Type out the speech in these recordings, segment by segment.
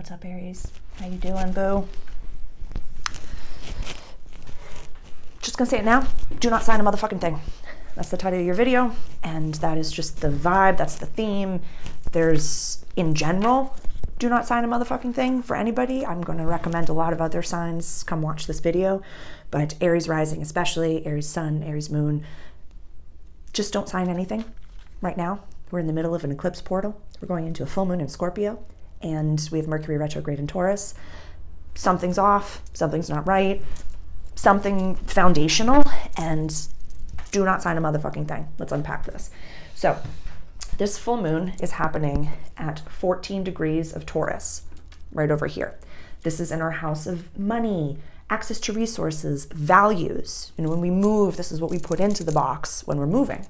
What's up, Aries? How you doing, boo? Just gonna say it now. Do not sign a motherfucking thing. That's the title of your video, and that is just the vibe. That's the theme. There's, in general, do not sign a motherfucking thing for anybody. I'm going to recommend a lot of other signs. Come watch this video. But Aries rising especially, Aries sun, Aries moon, just don't sign anything right now. We're in the middle of an eclipse portal. We're going into a full moon in Scorpio, and we have Mercury retrograde in Taurus. Something's off, something's not right, something foundational, and do not sign a motherfucking thing. Let's unpack this. So this full moon is happening at 14 degrees of Taurus, right over here. This is in our house of money, access to resources, values. And when we move, this is what we put into the box when we're moving.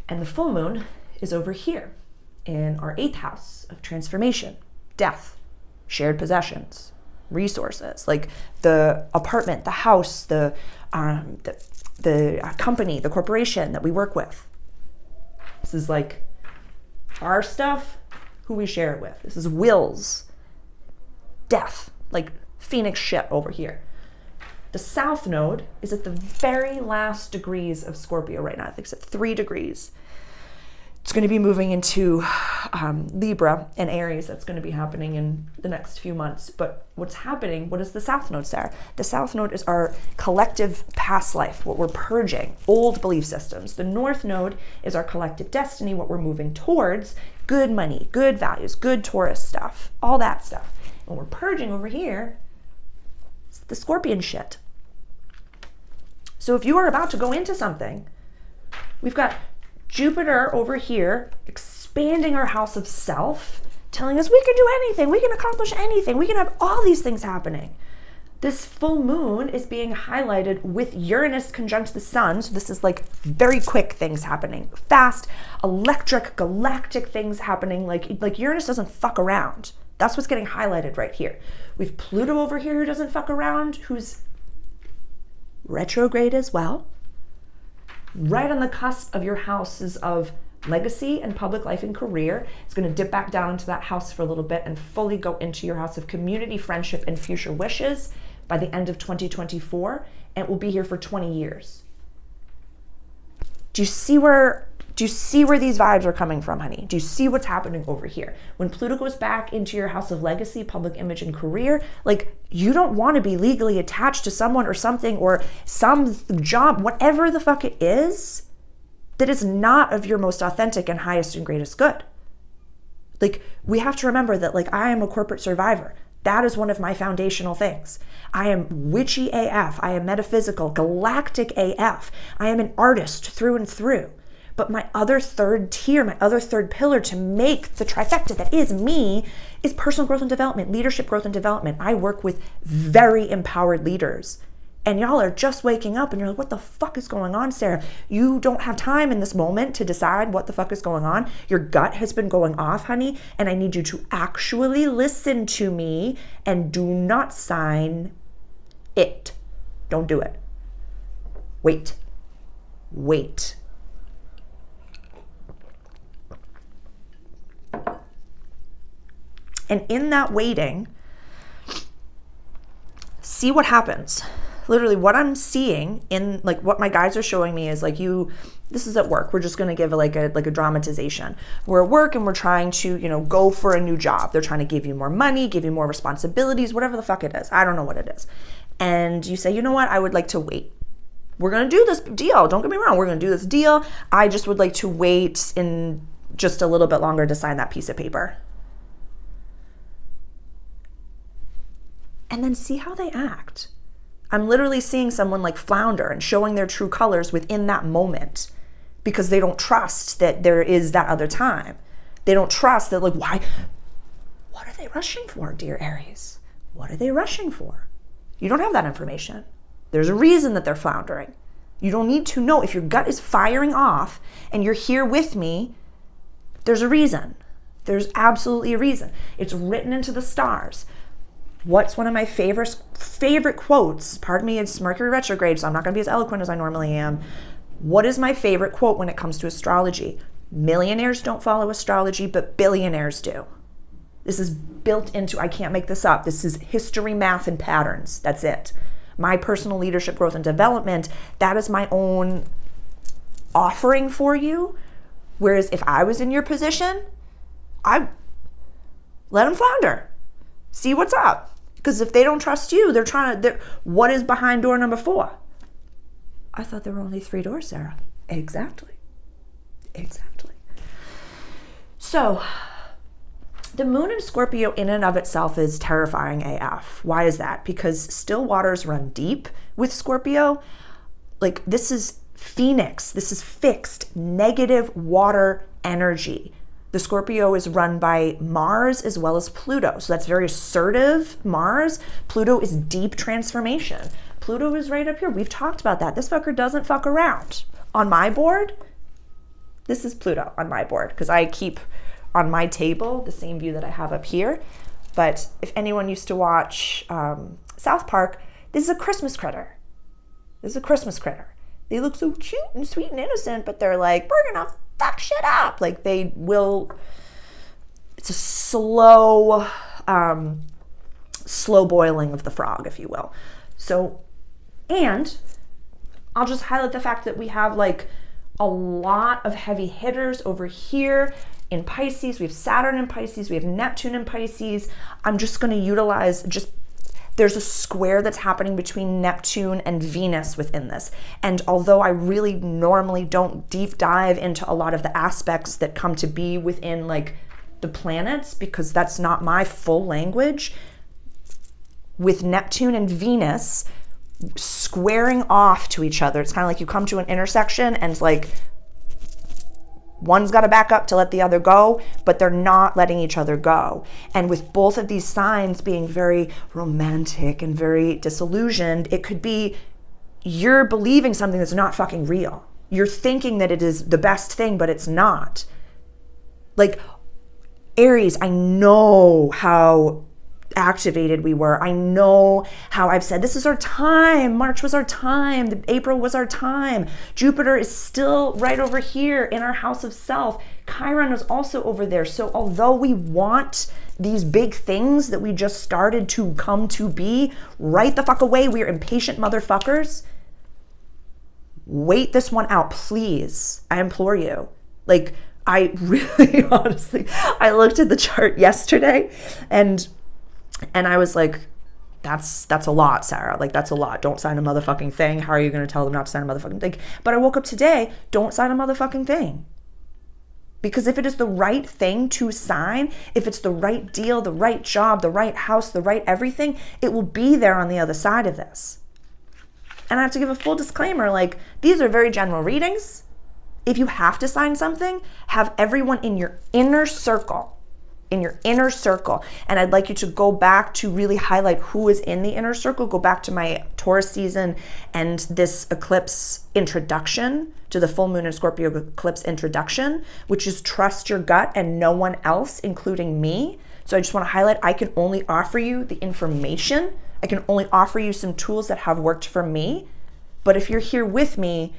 And the full moon is over here in our 8th house of transformation, death, shared possessions, resources, like the apartment, the house, the company, the corporation that we work with. This is like our stuff, who we share it with. This is wills, death, like Phoenix shit over here. The south node is at the very last degrees of Scorpio right now. I think it's at 3 degrees. It's going to be moving into Libra and Aries. That's going to be happening in the next few months. But what's happening, what is the south node, Sarah? The south node is our collective past life, what we're purging, old belief systems. The north node is our collective destiny, what we're moving towards, good money, good values, good Taurus stuff, all that stuff. And we're purging over here, it's the Scorpion shit. So if you are about to go into something, we've got Jupiter over here expanding our house of self, telling us we can do anything, we can accomplish anything, we can have all these things happening. This full moon is being highlighted with Uranus conjunct the sun. So this is like very quick things happening, fast, electric, galactic things happening. Like Uranus doesn't fuck around. That's what's getting highlighted right here. We've Pluto over here who doesn't fuck around, who's retrograde as well. Right on the cusp of your houses of legacy and public life and career. It's going to dip back down into that house for a little bit and fully go into your house of community, friendship, and future wishes by the end of 2024. And it will be here for 20 years. Do you see where these vibes are coming from, honey? Do you see what's happening over here? When Pluto goes back into your house of legacy, public image, and career, like, you don't want to be legally attached to someone or something or some job, whatever the fuck it is, that is not of your most authentic and highest and greatest good. Like, we have to remember that, like, I am a corporate survivor. That is one of my foundational things. I am witchy AF. I am metaphysical, galactic AF. I am an artist through and through. But my other third tier, my other third pillar to make the trifecta that is me is personal growth and development, leadership growth and development. I work with very empowered leaders. And y'all are just waking up and you're like, what the fuck is going on, Sarah? You don't have time in this moment to decide what the fuck is going on. Your gut has been going off, honey. And I need you to actually listen to me and do not sign it. Don't do it. Wait. And in that waiting, see what happens. Literally what I'm seeing in, like, what my guides are showing me is like, this is at work. We're just going to give a dramatization. We're at work and we're trying to, go for a new job. They're trying to give you more money, give you more responsibilities, whatever the fuck it is. I don't know what it is. And you say, you know what? I would like to wait. We're going to do this deal. Don't get me wrong. We're going to do this deal. I just would like to wait in just a little bit longer to sign that piece of paper. And then see how they act. I'm literally seeing someone like flounder and showing their true colors within that moment because they don't trust that there is that other time. They don't trust that, like, why? What are they rushing for, dear Aries? What are they rushing for? You don't have that information. There's a reason that they're floundering. You don't need to know. If your gut is firing off and you're here with me, there's a reason. There's absolutely a reason. It's written into the stars. What's one of my favorite quotes? Pardon me, it's Mercury retrograde, so I'm not going to be as eloquent as I normally am. What is my favorite quote when it comes to astrology? Millionaires don't follow astrology, but billionaires do. This is built into, I can't make this up. This is history, math, and patterns. That's it. My personal leadership growth and development, that is my own offering for you. Whereas if I was in your position, I let them flounder. See what's up. Because if they don't trust you, what is behind door number 4? I thought there were only 3 doors, Sarah. Exactly. So, the moon in Scorpio in and of itself is terrifying AF. Why is that? Because still waters run deep with Scorpio. Like, this is Phoenix. This is fixed, negative water energy. The Scorpio is run by Mars as well as Pluto. So that's very assertive, Mars. Pluto is deep transformation. Pluto is right up here. We've talked about that. This fucker doesn't fuck around. On my board, this is Pluto on my board because I keep on my table the same view that I have up here. But if anyone used to watch South Park, this is a Christmas critter. They look so cute and sweet and innocent, but they're like, we're gonna fuck shit up. Like they will, it's a slow boiling of the frog, if you will. So, and I'll just highlight the fact that we have like a lot of heavy hitters over here in Pisces. We have Saturn in Pisces, we have Neptune in Pisces. I'm just gonna utilize there's a square that's happening between Neptune and Venus within this. And although I really normally don't deep dive into a lot of the aspects that come to be within like the planets, because that's not my full language, with Neptune and Venus squaring off to each other, it's kind of like you come to an intersection and it's like one's got to back up to let the other go, but they're not letting each other go. And with both of these signs being very romantic and very disillusioned, it could be you're believing something that's not fucking real. You're thinking that it is the best thing, but it's not. Like, Aries, I know how activated we were. I know how I've said, this is our time. March was our time. April was our time. Jupiter is still right over here in our house of self. Chiron is also over there. So although we want these big things that we just started to come to be right the fuck away, we're impatient motherfuckers. Wait this one out, please. I implore you. Like, I really, honestly, I looked at the chart yesterday and I was like, that's a lot, Sarah. Like, that's a lot. Don't sign a motherfucking thing. How are you going to tell them not to sign a motherfucking thing? But I woke up today, don't sign a motherfucking thing. Because if it is the right thing to sign, if it's the right deal, the right job, the right house, the right everything, it will be there on the other side of this. And I have to give a full disclaimer, like, these are very general readings. If you have to sign something, have everyone in your inner circle. And I'd like you to go back to really highlight who is in the inner circle. Go back to my Taurus season and this eclipse introduction to the full moon and Scorpio eclipse introduction, which is trust your gut and no one else, including me. So I just want to highlight, I can only offer you the information. I can only offer you some tools that have worked for me. But if you're here with me,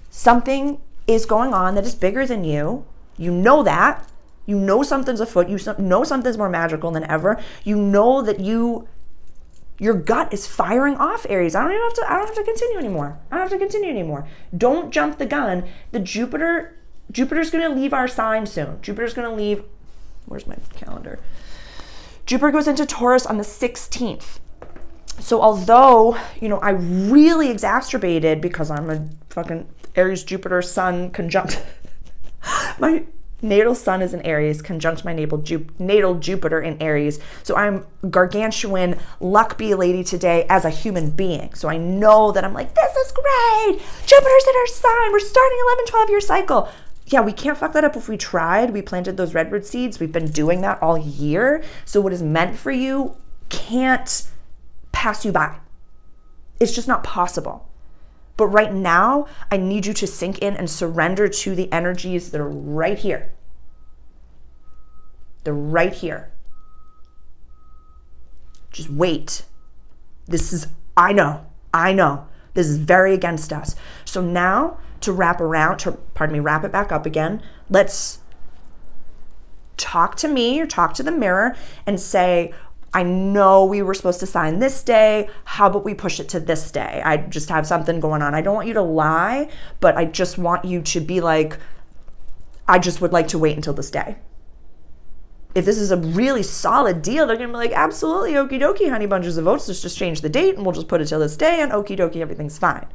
something is going on that is bigger than you. You know that. You know something's afoot. You know something's more magical than ever. You know that your gut is firing off, Aries. I don't have to continue anymore. Don't jump the gun. Jupiter's going to leave our sign soon. Jupiter's going to leave. Where's my calendar? Jupiter goes into Taurus on the 16th. So although, I really exacerbated because I'm a fucking Aries Jupiter Sun conjunct. My natal sun is in Aries, conjunct my natal Jupiter in Aries. So I'm gargantuan, luck be a lady today as a human being. So I know that I'm like, this is great. Jupiter's in our sign. We're starting 11, 12-year cycle. Yeah, we can't fuck that up if we tried. We planted those redwood seeds. We've been doing that all year. So what is meant for you can't pass you by. It's just not possible. But right now, I need you to sink in and surrender to the energies that are right here. They're right here. Just wait. I know. This is very against us. So now, to wrap it back up again, let's talk to me or talk to the mirror and say, I know we were supposed to sign this day. How about we push it to this day? I just have something going on. I don't want you to lie, but I just want you to be like, I just would like to wait until this day. If this is a really solid deal, they're going to be like, absolutely, okie dokie, honey bunches of oats. Let's just change the date and we'll just put it till this day and okie dokie, everything's fine.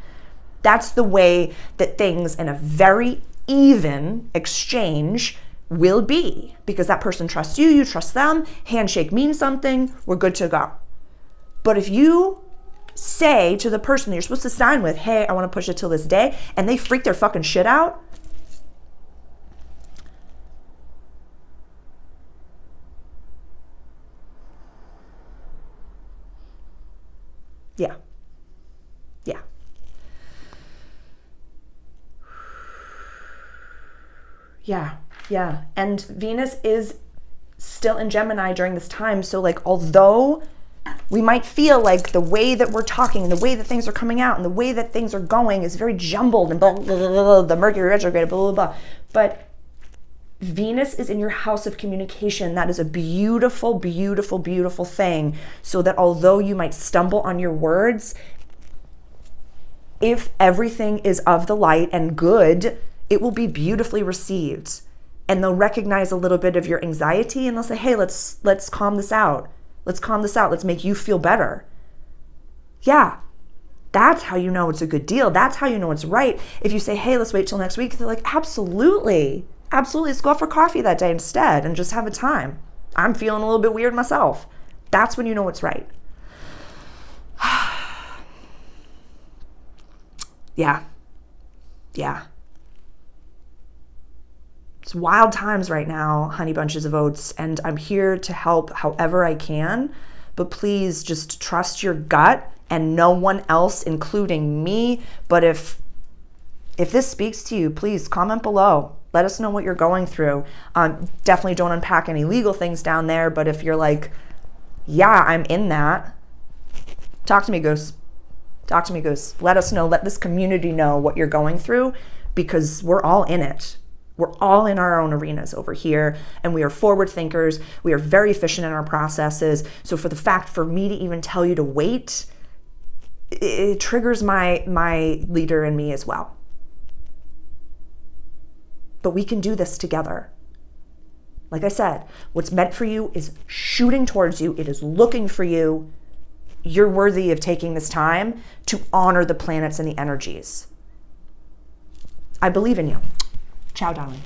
That's the way that things in a very even exchange will be, because that person trusts you, you trust them, handshake means something, we're good to go. But if you say to the person that you're supposed to sign with, hey, I want to push it till this day, and they freak their fucking shit out, yeah. Yeah. And Venus is still in Gemini during this time. So like, although we might feel like the way that we're talking and the way that things are coming out and the way that things are going is very jumbled and blah, blah, blah, blah, the Mercury retrograde, blah, blah, blah. But Venus is in your house of communication. That is a beautiful, beautiful, beautiful thing. So that although you might stumble on your words, if everything is of the light and good, it will be beautifully received. And they'll recognize a little bit of your anxiety and they'll say, hey, let's calm this out. Let's calm this out. Let's make you feel better. Yeah, that's how you know it's a good deal. That's how you know it's right. If you say, hey, let's wait till next week, they're like, absolutely. Absolutely. Let's go out for coffee that day instead and just have a time. I'm feeling a little bit weird myself. That's when you know it's right. Yeah. It's wild times right now, honey bunches of oats, and I'm here to help however I can, but please just trust your gut and no one else, including me. But if this speaks to you, please comment below. Let us know what you're going through. Definitely don't unpack any legal things down there, but if you're like, yeah, I'm in that, talk to me, Goose. Talk to me, Goose. Let us know. Let this community know what you're going through, because we're all in it. We're all in our own arenas over here, and we are forward thinkers. We are very efficient in our processes. So for me to even tell you to wait, it triggers my leader in me as well. But we can do this together. Like I said, what's meant for you is shooting towards you. It is looking for you. You're worthy of taking this time to honor the planets and the energies. I believe in you. Ciao, darling.